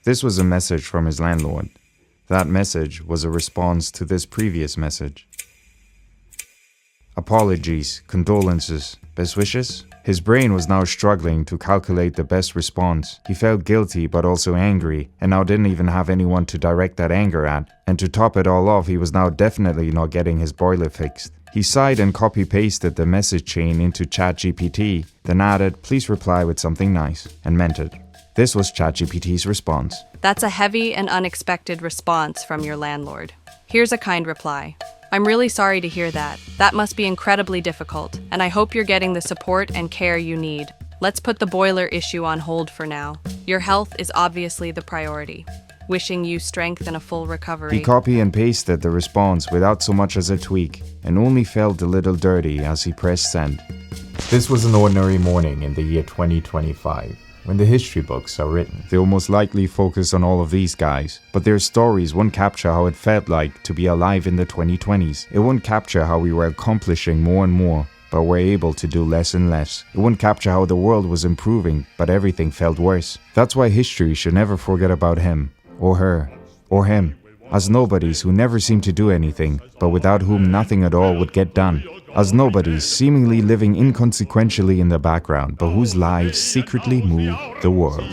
This was a message from his landlord. That message was a response to this previous message. Apologies, condolences, best wishes? His brain was now struggling to calculate the best response. He felt guilty but also angry, and now didn't even have anyone to direct that anger at. And to top it all off, he was now definitely not getting his boiler fixed. He sighed and copy-pasted the message chain into ChatGPT, then added, "Please reply with something nice," and meant it. This was ChatGPT's response. That's a heavy and unexpected response from your landlord. Here's a kind reply. I'm really sorry to hear that. That must be incredibly difficult, and I hope you're getting the support and care you need. Let's put the boiler issue on hold for now. Your health is obviously the priority. Wishing you strength and a full recovery. He copy and pasted the response without so much as a tweak, and only felt a little dirty as he pressed send. This was an ordinary morning in the year 2025. When the history books are written, they will most likely focus on all of these guys, but their stories won't capture how it felt like to be alive in the 2020s. It won't capture how we were accomplishing more and more, but were able to do less and less. It won't capture how the world was improving, but everything felt worse. That's why history should never forget about him, or her, or him, as nobodies who never seemed to do anything, but without whom nothing at all would get done. As nobodies seemingly living inconsequentially in the background, but whose lives secretly move the world.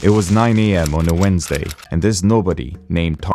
It was 9 a.m. on a Wednesday, and this nobody, named Tom,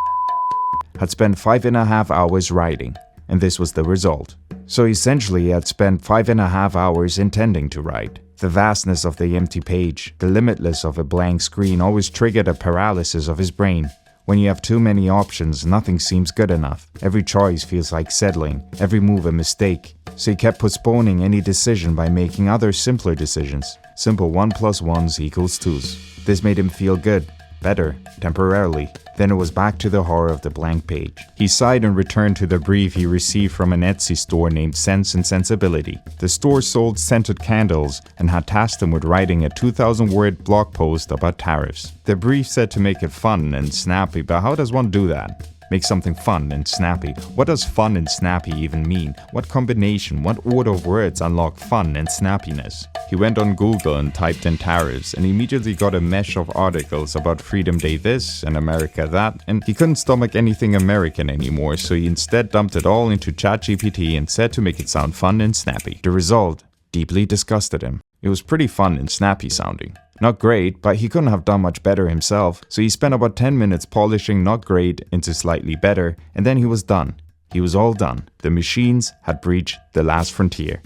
had spent 5.5 hours writing, and this was the result. So essentially he had spent 5.5 hours intending to write. The vastness of the empty page, the limitless of a blank screen always triggered a paralysis of his brain. When you have too many options, nothing seems good enough. Every choice feels like settling, every move a mistake. So he kept postponing any decision by making other simpler decisions. Simple 1 + 1 = 2. This made him feel good, better, temporarily. Then it was back to the horror of the blank page. He sighed and returned to the brief he received from an Etsy store named Sense and Sensibility. The store sold scented candles and had tasked him with writing a 2,000-word blog post about tariffs. The brief said to make it fun and snappy, but how does one do that? Make something fun and snappy. What does fun and snappy even mean? What combination, what order of words unlock fun and snappiness? He went on Google and typed in tariffs and immediately got a mesh of articles about Freedom Day this and America that, and he couldn't stomach anything American anymore, so he instead dumped it all into ChatGPT and said to make it sound fun and snappy. The result deeply disgusted him. It was pretty fun and snappy sounding. Not great, but he couldn't have done much better himself, so he spent about 10 minutes polishing not great into slightly better, and then he was done. He was all done. The machines had breached the last frontier.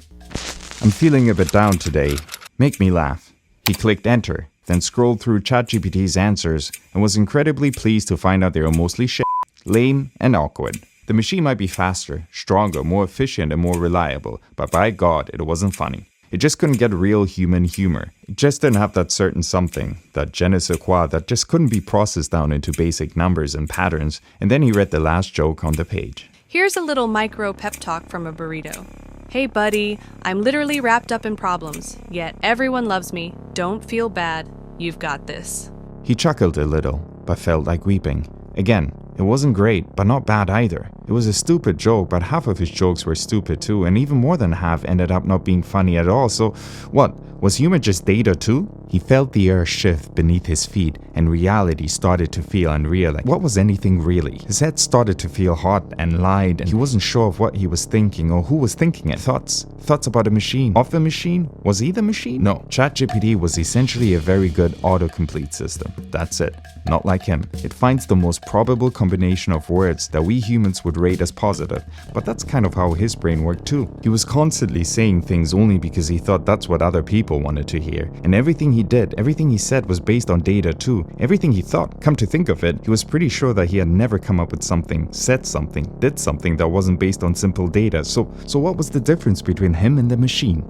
I'm feeling a bit down today. Make me laugh. He clicked enter, then scrolled through ChatGPT's answers, and was incredibly pleased to find out they were mostly shit, lame, and awkward. The machine might be faster, stronger, more efficient, and more reliable, but by God, it wasn't funny. It just couldn't get real human humor. It just didn't have that certain something, that je ne sais quoi that just couldn't be processed down into basic numbers and patterns, and then he read the last joke on the page. Here's a little micro pep talk from a burrito. Hey buddy, I'm literally wrapped up in problems, yet everyone loves me. Don't feel bad. You've got this. He chuckled a little, but felt like weeping. Again, it wasn't great, but not bad either. It was a stupid joke, but half of his jokes were stupid too, and even more than half ended up not being funny at all, so what? Was humor just data too? He felt the earth shift beneath his feet, and reality started to feel unreal. Like, what was anything really? His head started to feel hot and light, and he wasn't sure of what he was thinking or who was thinking it. Thoughts about a machine. Of a machine? Was he the machine? No. ChatGPT was essentially a very good autocomplete system. That's it. Not like him. It finds the most probable combination of words that we humans would rate as positive, but that's kind of how his brain worked too. He was constantly saying things only because he thought that's what other people wanted to hear, and everything he did, everything he said was based on data too. Everything he thought, come to think of it, he was pretty sure that he had never come up with something, said something, did something that wasn't based on simple data. So what was the difference between him and the machine?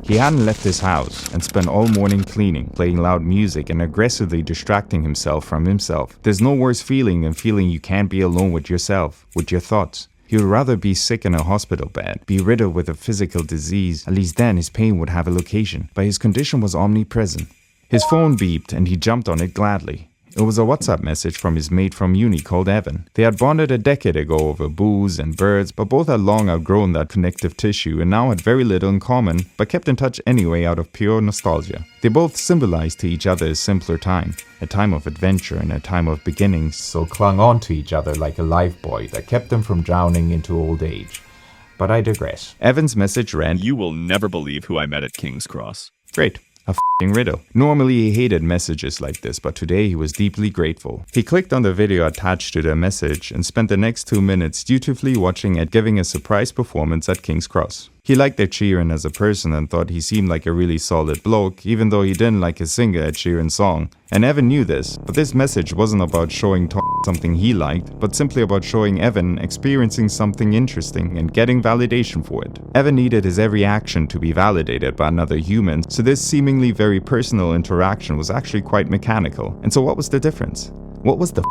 He hadn't left his house and spent all morning cleaning, playing loud music and aggressively distracting himself from himself. There's no worse feeling than feeling you can't be alone with yourself, with your thoughts. He would rather be sick in a hospital bed, be riddled with a physical disease. At least then his pain would have a location, but his condition was omnipresent. His phone beeped and he jumped on it gladly. It was a WhatsApp message from his mate from uni called Evan. They had bonded a decade ago over booze and birds, but both had long outgrown that connective tissue and now had very little in common, but kept in touch anyway out of pure nostalgia. They both symbolized to each other a simpler time, a time of adventure and a time of beginnings, so clung on to each other like a lifebuoy that kept them from drowning into old age. But I digress. Evan's message ran, You will never believe who I met at King's Cross. Great. A f***ing riddle. Normally he hated messages like this, but today he was deeply grateful. He clicked on the video attached to the message and spent the next 2 minutes dutifully watching Ed giving a surprise performance at King's Cross. He liked Ed Sheeran as a person and thought he seemed like a really solid bloke, even though he didn't like his singer Ed Sheeran's song. And Evan knew this, but this message wasn't about showing Tom something he liked, but simply about showing Evan experiencing something interesting and getting validation for it. Evan needed his every action to be validated by another human, so this seemingly very personal interaction was actually quite mechanical. And so what was the difference? What was the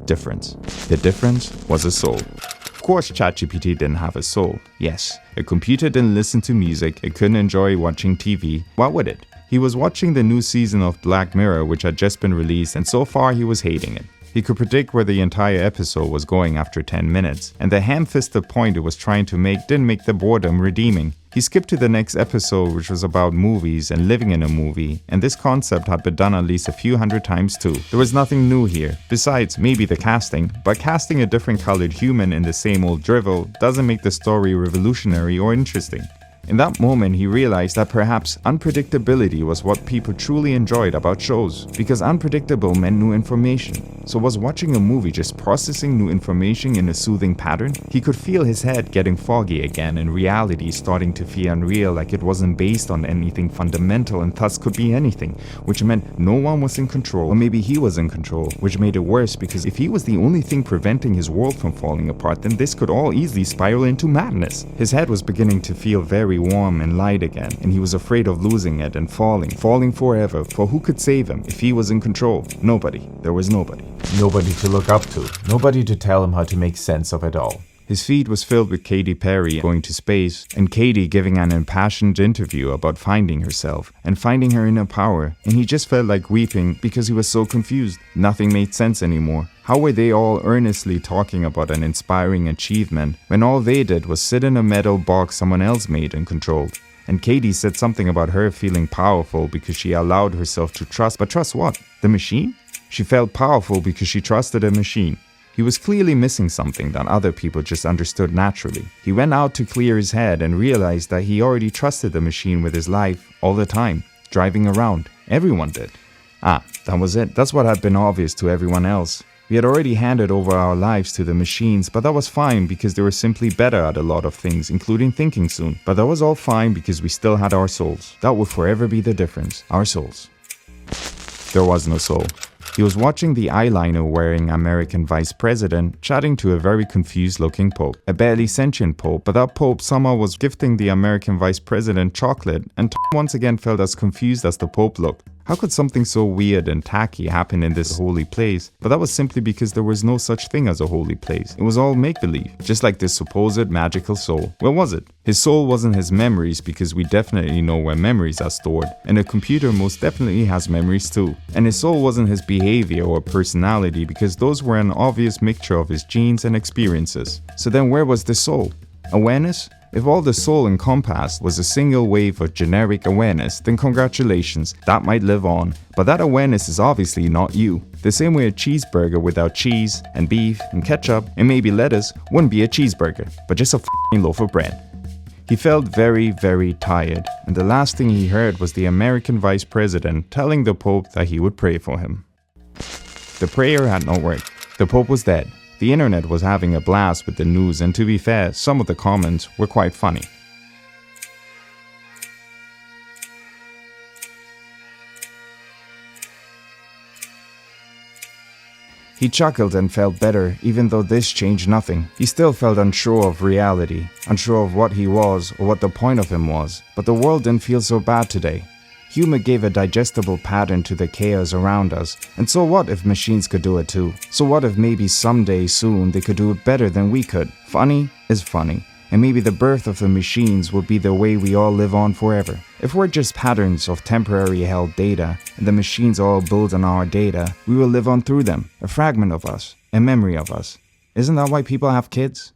difference? The difference was a soul. Of course ChatGPT didn't have a soul. Yes, a computer didn't listen to music, it couldn't enjoy watching TV. Why would it? He was watching the new season of Black Mirror, which had just been released, and so far he was hating it. He could predict where the entire episode was going after 10 minutes, and the ham-fisted point it was trying to make didn't make the boredom redeeming. He skipped to the next episode, which was about movies and living in a movie, and this concept had been done at least a few hundred times too. There was nothing new here, besides maybe the casting, but casting a different colored human in the same old drivel doesn't make the story revolutionary or interesting. In that moment, he realized that perhaps unpredictability was what people truly enjoyed about shows, because unpredictable meant new information. So was watching a movie just processing new information in a soothing pattern? He could feel his head getting foggy again and reality starting to feel unreal, like it wasn't based on anything fundamental and thus could be anything, which meant no one was in control, or maybe he was in control, which made it worse because if he was the only thing preventing his world from falling apart, then this could all easily spiral into madness. His head was beginning to feel very warm and light again, and he was afraid of losing it and falling forever, for who could save him if he was in control? Nobody. There was nobody. Nobody to look up to. Nobody to tell him how to make sense of it all. His feed was filled with Katy Perry going to space, and Katy giving an impassioned interview about finding herself and finding her inner power, and he just felt like weeping because he was so confused. Nothing made sense anymore. How were they all earnestly talking about an inspiring achievement when all they did was sit in a metal box someone else made and controlled? And Katy said something about her feeling powerful because she allowed herself to trust, but trust what? The machine? She felt powerful because she trusted a machine. He was clearly missing something that other people just understood naturally. He went out to clear his head and realized that he already trusted the machine with his life all the time, driving around. Everyone did. That was it. That's what had been obvious to everyone else. We had already handed over our lives to the machines, but that was fine because they were simply better at a lot of things, including thinking soon. But that was all fine because we still had our souls. That would forever be the difference. Our souls. There was no soul. He was watching the eyeliner-wearing American vice president chatting to a very confused-looking pope. A barely sentient pope, but that pope somehow was gifting the American vice president chocolate, and Tom once again felt as confused as the pope looked. How could something so weird and tacky happen in this holy place? But that was simply because there was no such thing as a holy place. It was all make-believe, just like this supposed magical soul. Where was it? His soul wasn't his memories because we definitely know where memories are stored, and a computer most definitely has memories too. And his soul wasn't his behavior or personality because those were an obvious mixture of his genes and experiences. So then where was the soul? Awareness? If all the soul encompassed was a single wave of generic awareness, then congratulations, that might live on. But that awareness is obviously not you. The same way a cheeseburger without cheese and beef and ketchup and maybe lettuce wouldn't be a cheeseburger, but just a f***ing loaf of bread. He felt very, very tired, and the last thing he heard was the American vice president telling the Pope that he would pray for him. The prayer had not worked. The Pope was dead. The internet was having a blast with the news, and to be fair, some of the comments were quite funny. He chuckled and felt better, even though this changed nothing. He still felt unsure of reality, unsure of what he was or what the point of him was, but the world didn't feel so bad today. Humor gave a digestible pattern to the chaos around us, and so what if machines could do it too? So what if maybe someday soon they could do it better than we could? Funny is funny, and maybe the birth of the machines will be the way we all live on forever. If we're just patterns of temporary held data, and the machines all build on our data, we will live on through them, a fragment of us, a memory of us. Isn't that why people have kids?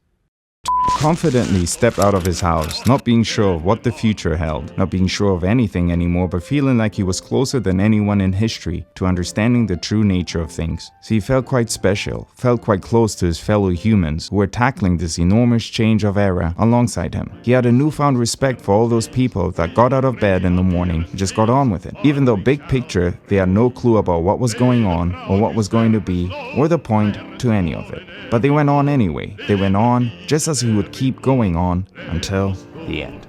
Confidently stepped out of his house, not being sure of what the future held, not being sure of anything anymore, but feeling like he was closer than anyone in history to understanding the true nature of things. So he felt quite special, felt quite close to his fellow humans who were tackling this enormous change of era alongside him. He had a newfound respect for all those people that got out of bed in the morning and just got on with it. Even though big picture, they had no clue about what was going on or what was going to be or the point to any of it. But they went on anyway. They went on just as he would keep going on until the end.